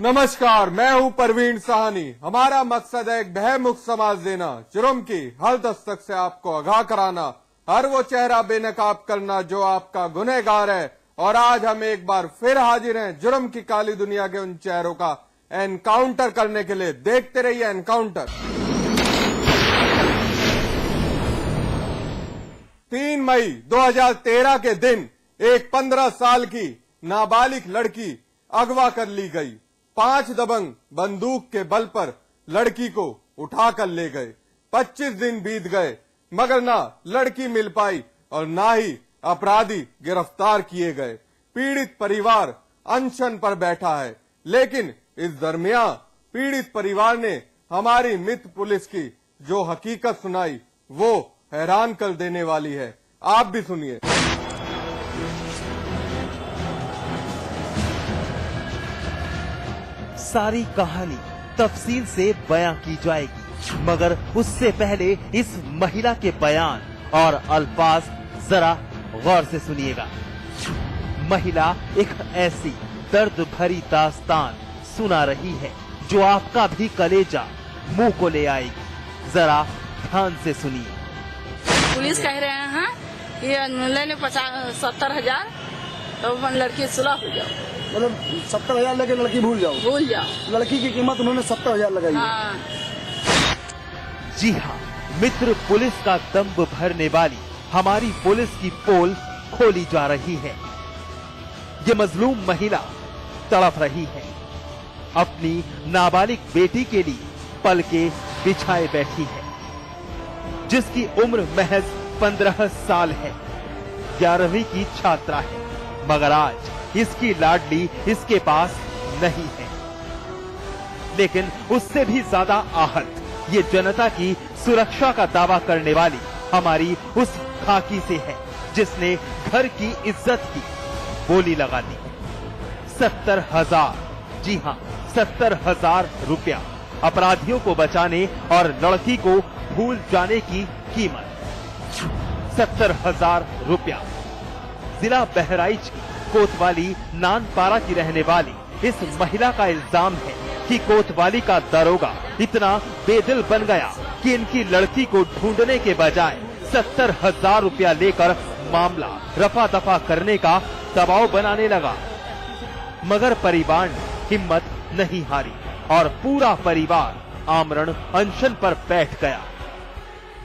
नमस्कार, मैं हूं परवीन साहनी। हमारा मकसद है एक भयमुक्त समाज देना, जुर्म की हर दस्तक से आपको आगाह कराना, हर वो चेहरा बेनकाब करना जो आपका गुनहगार है। और आज हम एक बार फिर हाजिर हैं जुर्म की काली दुनिया के उन चेहरों का एनकाउंटर करने के लिए। देखते रहिए एनकाउंटर। 3 मई 2013 के दिन एक 15 साल की नाबालिग लड़की अगवा कर ली गई। 5 दबंग बंदूक के बल पर लड़की को उठाकर ले गए। 25 दिन बीत गए मगर ना लड़की मिल पाई और ना ही अपराधी गिरफ्तार किए गए। पीड़ित परिवार अनशन पर बैठा है, लेकिन इस दरमियान पीड़ित परिवार ने हमारी मित्र पुलिस की जो हकीकत सुनाई वो हैरान कर देने वाली है। आप भी सुनिए। सारी कहानी तफसील से बयां की जाएगी, मगर उससे पहले इस महिला के बयान और अल्फाज जरा गौर से सुनिएगा। महिला एक ऐसी दर्द भरी दास्तान सुना रही है जो आपका भी कलेजा मुंह को ले आएगी। जरा ध्यान से सुनिए। पुलिस कह रहे हैं कि लेने 70,000 तो लड़की सुलह हो जाओ। मतलब 70,000 लेके लड़की भूल जाओ। लड़की की कीमत उन्होंने 70,000 लगाई। हाँ। जी हाँ, मित्र पुलिस का दम्भ भरने वाली हमारी पुलिस की पोल खोली जा रही है। ये मजलूम महिला तड़प रही है, अपनी नाबालिग बेटी के लिए पलके बिछाए बैठी है, जिसकी उम्र महज 15 साल है। 11वीं की छात्रा है, मगर आज इसकी लाडली इसके पास नहीं है। लेकिन उससे भी ज्यादा आहत ये जनता की सुरक्षा का दावा करने वाली हमारी उस खाकी से है जिसने घर की इज्जत की बोली लगा दी। 70,000, जी हाँ 70,000 रुपया अपराधियों को बचाने और लड़की को भूल जाने की कीमत। 70,000 रुपया। जिला बहराइच की कोतवाली नानपारा की रहने वाली इस महिला का इल्जाम है कि कोतवाली का दरोगा इतना बेदिल बन गया कि इनकी लड़की को ढूंढने के बजाय 70,000 रुपया लेकर मामला रफा दफा करने का दबाव बनाने लगा। मगर परिवार ने हिम्मत नहीं हारी और पूरा परिवार आमरण अनशन पर बैठ गया।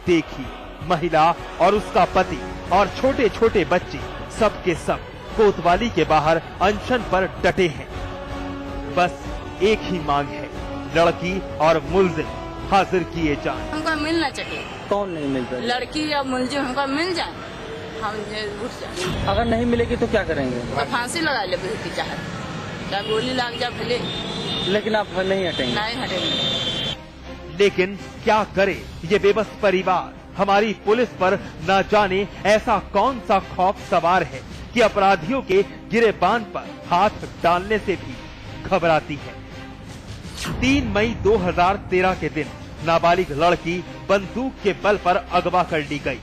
देखिए, महिला और उसका पति और छोटे छोटे बच्चे सबके सब कोतवाली के बाहर अनशन पर डटे हैं। बस एक ही मांग है, लड़की और मुलजिम हाजिर किए जाएं। हमको मिलना चाहिए। कौन नहीं मिलता? लड़की या मुलजिम हमको मिल जाए, हम उठ जाए। अगर नहीं मिलेगी तो क्या करेंगे? तो फांसी लगा ले की चाहत, क्या गोली लग जाए भले, लेकिन आप नहीं हटेंगे? नहीं हटेंगे। लेकिन क्या करे ये बेबस परिवार? हमारी पुलिस पर न जाने ऐसा कौन सा खौफ सवार है कि अपराधियों के गिरेबान पर हाथ डालने से भी घबराती है। 3 मई 2013 के दिन नाबालिग लड़की बंदूक के बल पर अगवा कर ली गई।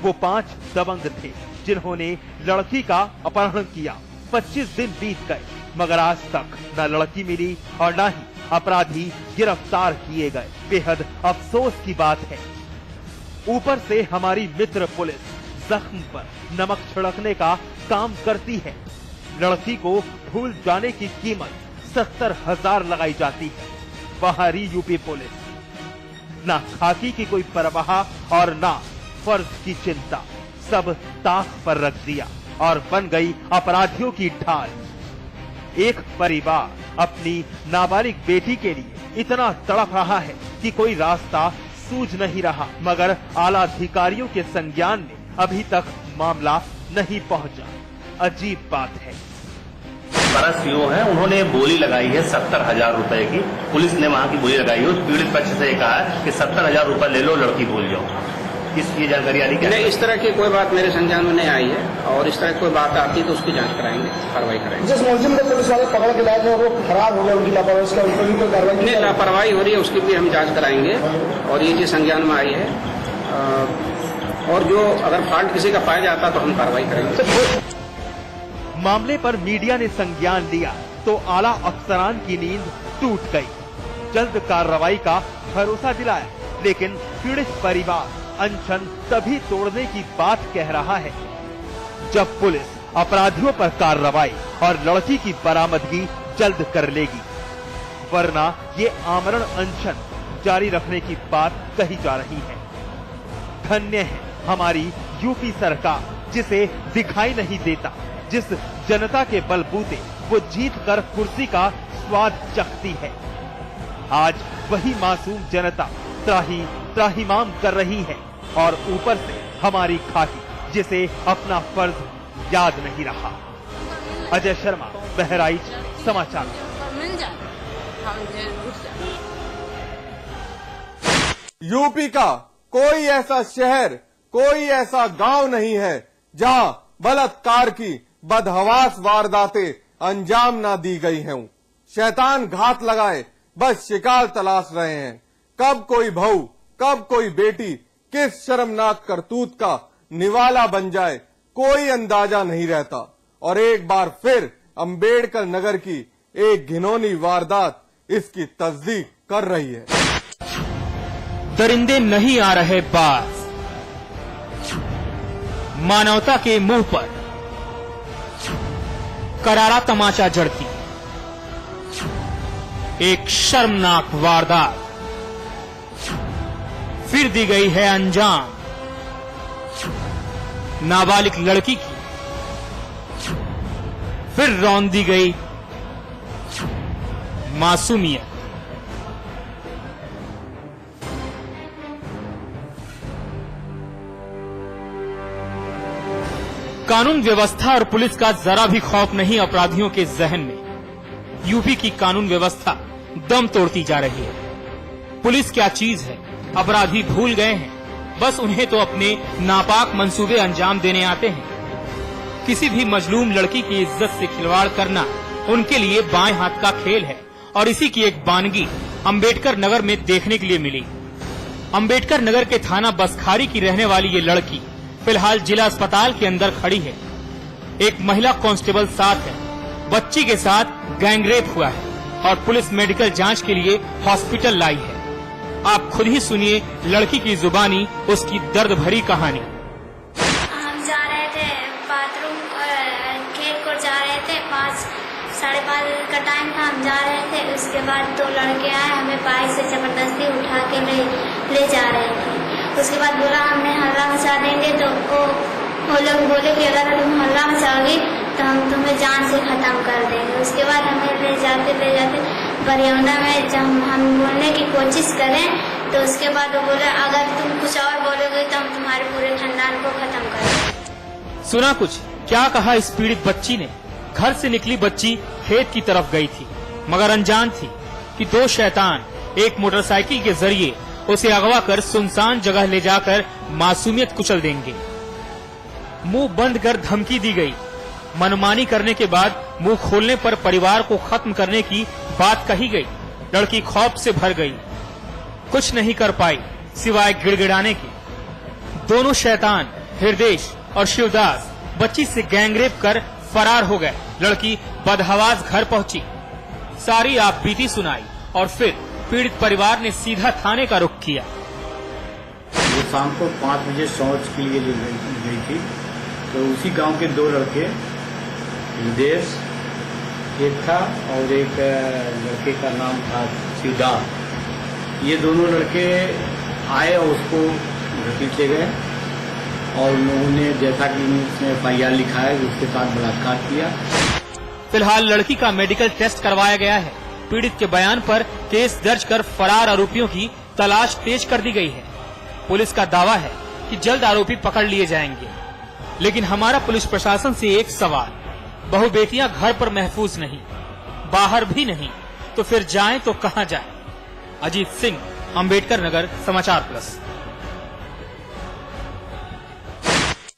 वो 5 दबंग थे जिन्होंने लड़की का अपहरण किया। 25 दिन बीत गए मगर आज तक न लड़की मिली और न ही अपराधी गिरफ्तार किए गए। बेहद अफसोस की बात है। ऊपर से हमारी मित्र पुलिस जख्म पर नमक छिड़कने का काम करती है। लड़की को भूल जाने की कीमत 70,000 लगाई जाती है। बाहरी यूपी पुलिस ना खाकी की कोई परवाह और ना फर्ज की चिंता, सब ताक पर रख दिया और बन गई अपराधियों की ढाल। एक परिवार अपनी नाबालिग बेटी के लिए इतना तड़प रहा है कि कोई रास्ता सूझ नहीं रहा, मगर आला अधिकारियों के संज्ञान में अभी तक मामला नहीं पहुंचा। अजीब बात है। सीओ है, उन्होंने बोली लगाई है 70,000 रुपए की। पुलिस ने वहां की बोली लगाई है। उस पीड़ित पक्ष से कहा है कि 70,000 रुपए ले लो, लड़की भूल जाओ। इसकी जानकारी आनी क्या? नहीं, इस तरह की कोई बात मेरे संज्ञान में नहीं आई है और इस तरह की कोई बात आती तो उसकी जांच कराएंगे, कार्रवाई कराएंगे। जिस मुलजिम को पुलिस वाले पकड़ के लाए थे और वो फरार हो गए, उनकी लापरवाही, उसका उन पर भी कोई कार्रवाई नहीं, लापरवाही हो रही है उसकी भी हम जांच कराएंगे और ये चीज संज्ञान में आई है और जो अगर फॉल्ट किसी का पाया जाता तो हम कार्रवाई करेंगे। मामले पर मीडिया ने संज्ञान लिया तो आला अफसरान की नींद टूट गई। जल्द कार्रवाई का भरोसा दिलाया, लेकिन पीड़ित परिवार अनशन तभी तोड़ने की बात कह रहा है जब पुलिस अपराधियों पर कार्रवाई और लड़की की बरामदगी जल्द कर लेगी, वरना ये आमरण अनशन जारी रखने की बात कही जा रही है। धन्य है हमारी यूपी सरकार, जिसे दिखाई नहीं देता, जिस जनता के बलबूते वो जीत कर कुर्सी का स्वाद चखती है। आज वही मासूम जनता त्राही त्राहिमाम कर रही है और ऊपर से हमारी खाकी, जिसे अपना फर्ज याद नहीं रहा। अजय शर्मा, बहराइच समाचार। मिल जाए हम घुस जाए। यूपी का कोई ऐसा शहर, कोई ऐसा गांव नहीं है जहां बलात्कार की बदहवास वारदातें अंजाम ना दी गई हों। शैतान घात लगाए बस शिकार तलाश रहे हैं। कब कोई बहू, कब कोई बेटी किस शर्मनाक करतूत का निवाला बन जाए, कोई अंदाजा नहीं रहता। और एक बार फिर अंबेडकर नगर की एक घिनौनी वारदात इसकी तस्दीक कर रही है। दरिंदे नहीं आ रहे बाज, मानवता के मुंह पर करारा तमाचा जड़ती एक शर्मनाक वारदात फिर दी गई है अंजाम। नाबालिग लड़की की फिर रौंद दी गई मासूमियत। कानून व्यवस्था और पुलिस का जरा भी खौफ नहीं अपराधियों के जहन में। यूपी की कानून व्यवस्था दम तोड़ती जा रही है। पुलिस क्या चीज है अपराधी भूल गए हैं। बस उन्हें तो अपने नापाक मंसूबे अंजाम देने आते हैं। किसी भी मजलूम लड़की की इज्जत से खिलवाड़ करना उनके लिए बाएं हाथ का खेल है और इसी की एक बानगी अंबेडकर नगर में देखने के लिए मिली। अंबेडकर नगर के थाना बसखारी की रहने वाली ये लड़की फिलहाल जिला अस्पताल के अंदर खड़ी है। एक महिला कांस्टेबल साथ है। बच्ची के साथ गैंगरेप हुआ है और पुलिस मेडिकल जांच के लिए हॉस्पिटल लाई है। आप खुद ही सुनिए लड़की की जुबानी उसकी दर्द भरी कहानी। हम जा रहे थे बाथरूम, खेत को जा रहे थे, 5-5:30 का टाइम था। हम जा रहे थे, उसके बाद 2 लड़के आए, हमें बाइक से जबरदस्ती उठा के ले जा रहे थे। उसके बाद बोला हमने हल्ला मचा देंगे, तो वो लोग बोले कि अगर तुम हल्ला मचाओगी तो हम तुम्हें जान से खत्म कर देंगे। उसके बाद हमें ले जाते बरियौना में जब हम बोलने की कोशिश करें तो उसके बाद वो बोला अगर तुम कुछ और बोलोगे तो हम तुम्हारे पूरे खानदान को खत्म कर देंगे। सुना कुछ क्या कहा इस पीड़ित बच्ची ने। घर से निकली बच्ची खेत की तरफ गई थी, मगर अनजान थी कि 2 शैतान एक मोटरसाइकिल के जरिए उसे अगवा कर सुनसान जगह ले जाकर मासूमियत कुचल देंगे। मुंह बंद कर धमकी दी गई। मनमानी करने के बाद मुंह खोलने पर परिवार को खत्म करने की बात कही गई। लड़की खौफ से भर गई, कुछ नहीं कर पाई सिवाय गिड़गिड़ाने के। दोनों शैतान हृदेश और शिवदास बच्ची से गैंगरेप कर फरार हो गए। लड़की बदहवास घर पहुंची, सारी आप बीती सुनाई और फिर पीड़ित परिवार ने सीधा थाने का रुख किया। वो शाम को 5 बजे शौच के लिए गई थी, तो उसी गांव के 2 लड़के, हृदेश एक था और एक लड़के का नाम था शिवदास। ये दोनों लड़के आए और उसको घसीट ले गए और लोगों ने जैसा कि उसने FIR लिखा है उसके साथ बलात्कार किया। फिलहाल लड़की का मेडिकल टेस्ट करवाया गया है। पीड़ित के बयान पर केस दर्ज कर फरार आरोपियों की तलाश तेज कर दी गई है। पुलिस का दावा है कि जल्द आरोपी पकड़ लिए जाएंगे। लेकिन हमारा पुलिस प्रशासन से एक सवाल, बहु बेटियां घर पर महफूज नहीं, बाहर भी नहीं, तो फिर जाएं तो कहां जाएं? अजीत सिंह, अंबेडकर नगर, समाचार प्लस।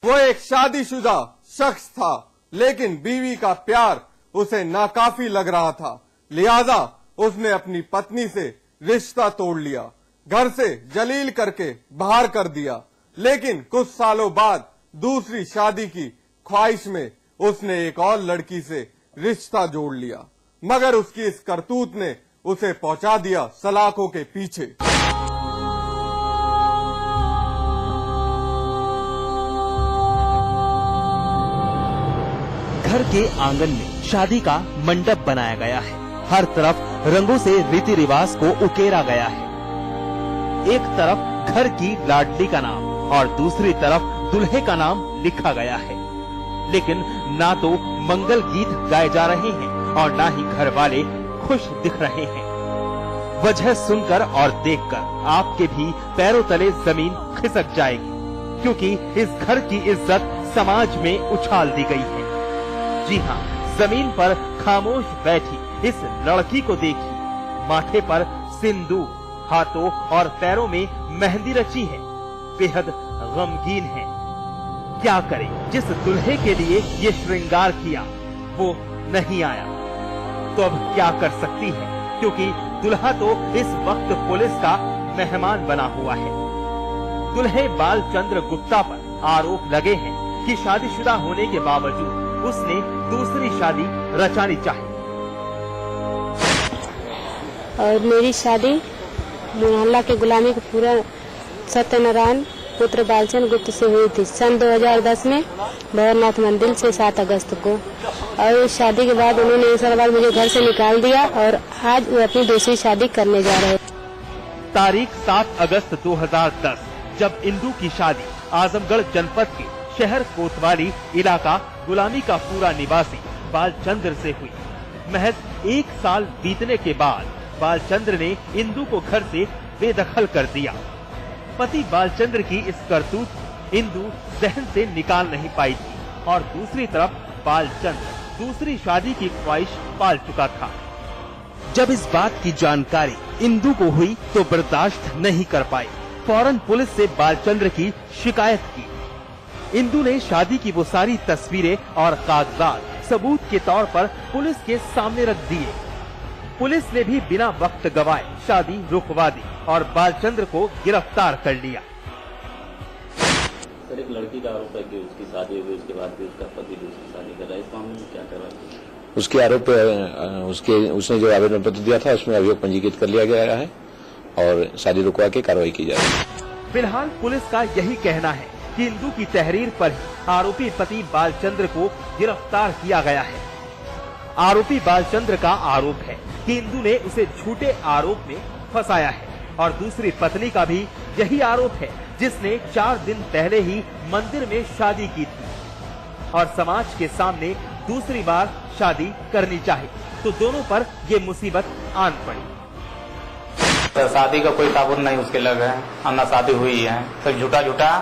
वो एक शादीशुदा शख्स था, लेकिन बीवी का प्यार उसे नाकाफी लग रहा था। लिहाजा उसने अपनी पत्नी से रिश्ता तोड़ लिया, घर से जलील करके बाहर कर दिया। लेकिन कुछ सालों बाद दूसरी शादी की ख्वाहिश में उसने एक और लड़की से रिश्ता जोड़ लिया। मगर उसकी इस करतूत ने उसे पहुंचा दिया सलाखों के पीछे। घर के आंगन में शादी का मंडप बनाया गया है। हर तरफ रंगों से रीति रिवाज को उकेरा गया है। एक तरफ घर की लाडली का नाम और दूसरी तरफ दुल्हे का नाम लिखा गया है, लेकिन ना तो मंगल गीत गाए जा रहे हैं और ना ही घर वाले खुश दिख रहे हैं। वजह सुनकर और देखकर आपके भी पैरों तले जमीन खिसक जाएगी, क्योंकि इस घर की इज्जत समाज में उछाल दी गई है। जी हाँ, जमीन पर खामोश बैठी इस लड़की को देखिए। माथे पर सिंदूर, हाथों और पैरों में मेहंदी रची है, बेहद गमगीन है। क्या करे, जिस दुल्हे के लिए ये श्रृंगार किया वो नहीं आया, तो अब क्या कर सकती है, क्योंकि दुल्हा तो इस वक्त पुलिस का मेहमान बना हुआ है। दुल्हे बालचंद्र गुप्ता पर आरोप लगे हैं कि शादीशुदा होने के बावजूद उसने दूसरी शादी रचानी चाहिए। और मेरी शादी मोहल्ला के गुलामी के पूरा सत्यनारायण पुत्र बालचंद्र गुप्त से हुई थी सन 2010 में भवरनाथ मंदिर से 7 अगस्त को। और इस शादी के बाद उन्होंने इस बार मुझे घर से निकाल दिया और आज वो अपनी दूसरी शादी करने जा रहे। तारीख 7 अगस्त 2010 जब इंदू की शादी आजमगढ़ जनपद के शहर कोतवाली इलाका गुलामी का पूरा निवासी बालचंद्र से हुई। महज 1 साल बीतने के बाद बालचंद्र ने इंदू को घर से बेदखल कर दिया। पति बालचंद्र की इस करतूत इंदू जहन से निकाल नहीं पाई थी और दूसरी तरफ बालचंद्र दूसरी शादी की ख्वाहिश पाल चुका था। जब इस बात की जानकारी इंदू को हुई तो बर्दाश्त नहीं कर पाई। फौरन पुलिस से बालचंद्र की शिकायत की। इंदू ने शादी की वो सारी तस्वीरें और कागजात सबूत के तौर पर पुलिस के सामने रख दिए। पुलिस ने भी बिना वक्त गवाए शादी रुकवा दी और बालचंद्र को गिरफ्तार कर लिया। सर, एक लड़की का आरोप है कि उसकी शादी हुई, उसके बाद भी उसका पति दूसरी शादी कर रहा है। इस मामले में क्या करवाएंगे? उसके आरोप उसने जो आवेदन पत्र दिया था उसमें अभियोग पंजीकृत कर लिया गया है और शादी रुकवा के कार्रवाई की जाएगी। फिलहाल पुलिस का यही कहना है कि इंदू की तहरीर पर ही आरोपी पति बालचंद्र को गिरफ्तार किया गया है। आरोपी बालचंद्र का आरोप है कि इंदू ने उसे झूठे आरोप में फंसाया है और दूसरी पत्नी का भी यही आरोप है, जिसने 4 दिन पहले ही मंदिर में शादी की थी और समाज के सामने दूसरी बार शादी करनी चाहिए, तो दोनों पर ये मुसीबत आन पड़ी। तो शादी का कोई ताबूत नहीं उसके लग है, अन्ना शादी हुई है, तो झूठा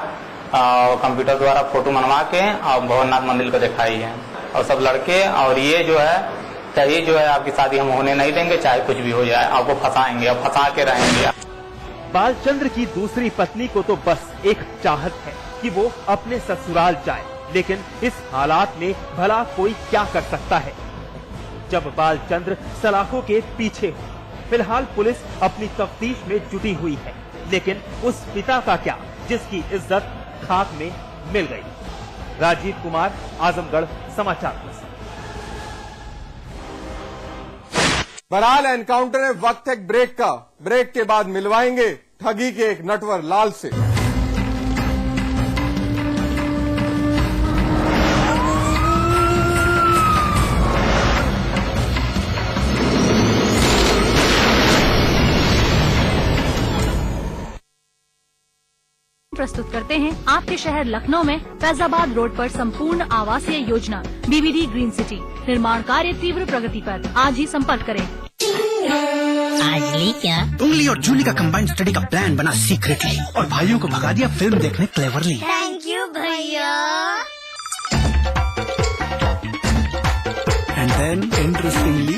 कंप्यूटर द्वारा फोटो मनवा के और भवरनाथ मंदिर को दिखाई है और सब लड़के और ये जो है चाहिए जो है आपकी शादी हम होने नहीं देंगे, चाहे कुछ भी हो जाए, आपको फंसाएंगे और फंसा के रहेंगे। बालचंद्र की दूसरी पत्नी को तो बस एक चाहत है कि वो अपने ससुराल जाए, लेकिन इस हालात में भला कोई क्या कर सकता है जब बालचंद्र सलाखों के पीछे हो। फिलहाल पुलिस अपनी तफ्तीश में जुटी हुई है, लेकिन उस पिता का क्या जिसकी इज्जत खाक में मिल गई। राजीव कुमार, आजमगढ़ समाचार प्लस। बहरहाल एनकाउंटर में वक्त है ब्रेक का। ब्रेक के बाद मिलवाएंगे ठगी के एक नटवर लाल से। प्रस्तुत करते हैं आपके शहर लखनऊ में फैजाबाद रोड पर संपूर्ण आवासीय योजना बीबीडी ग्रीन सिटी निर्माण कार्य तीव्र प्रगति पर। आज ही संपर्क करें। आज ली क्या? उंगली और जूली का कंबाइंड स्टडी का प्लान बना सीक्रेटली और भाइयों को भगा दिया फिल्म देखने क्लेवरली। थैंक यू भैया। And then interestingly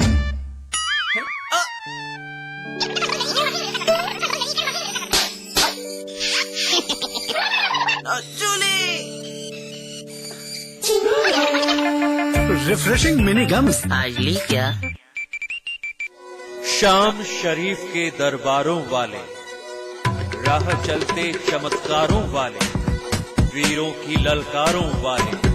refreshing mini gums. आज ली क्या? शाम शरीफ के दरबारों वाले, राह चलते चमत्कारों वाले, वीरों की ललकारों वाले,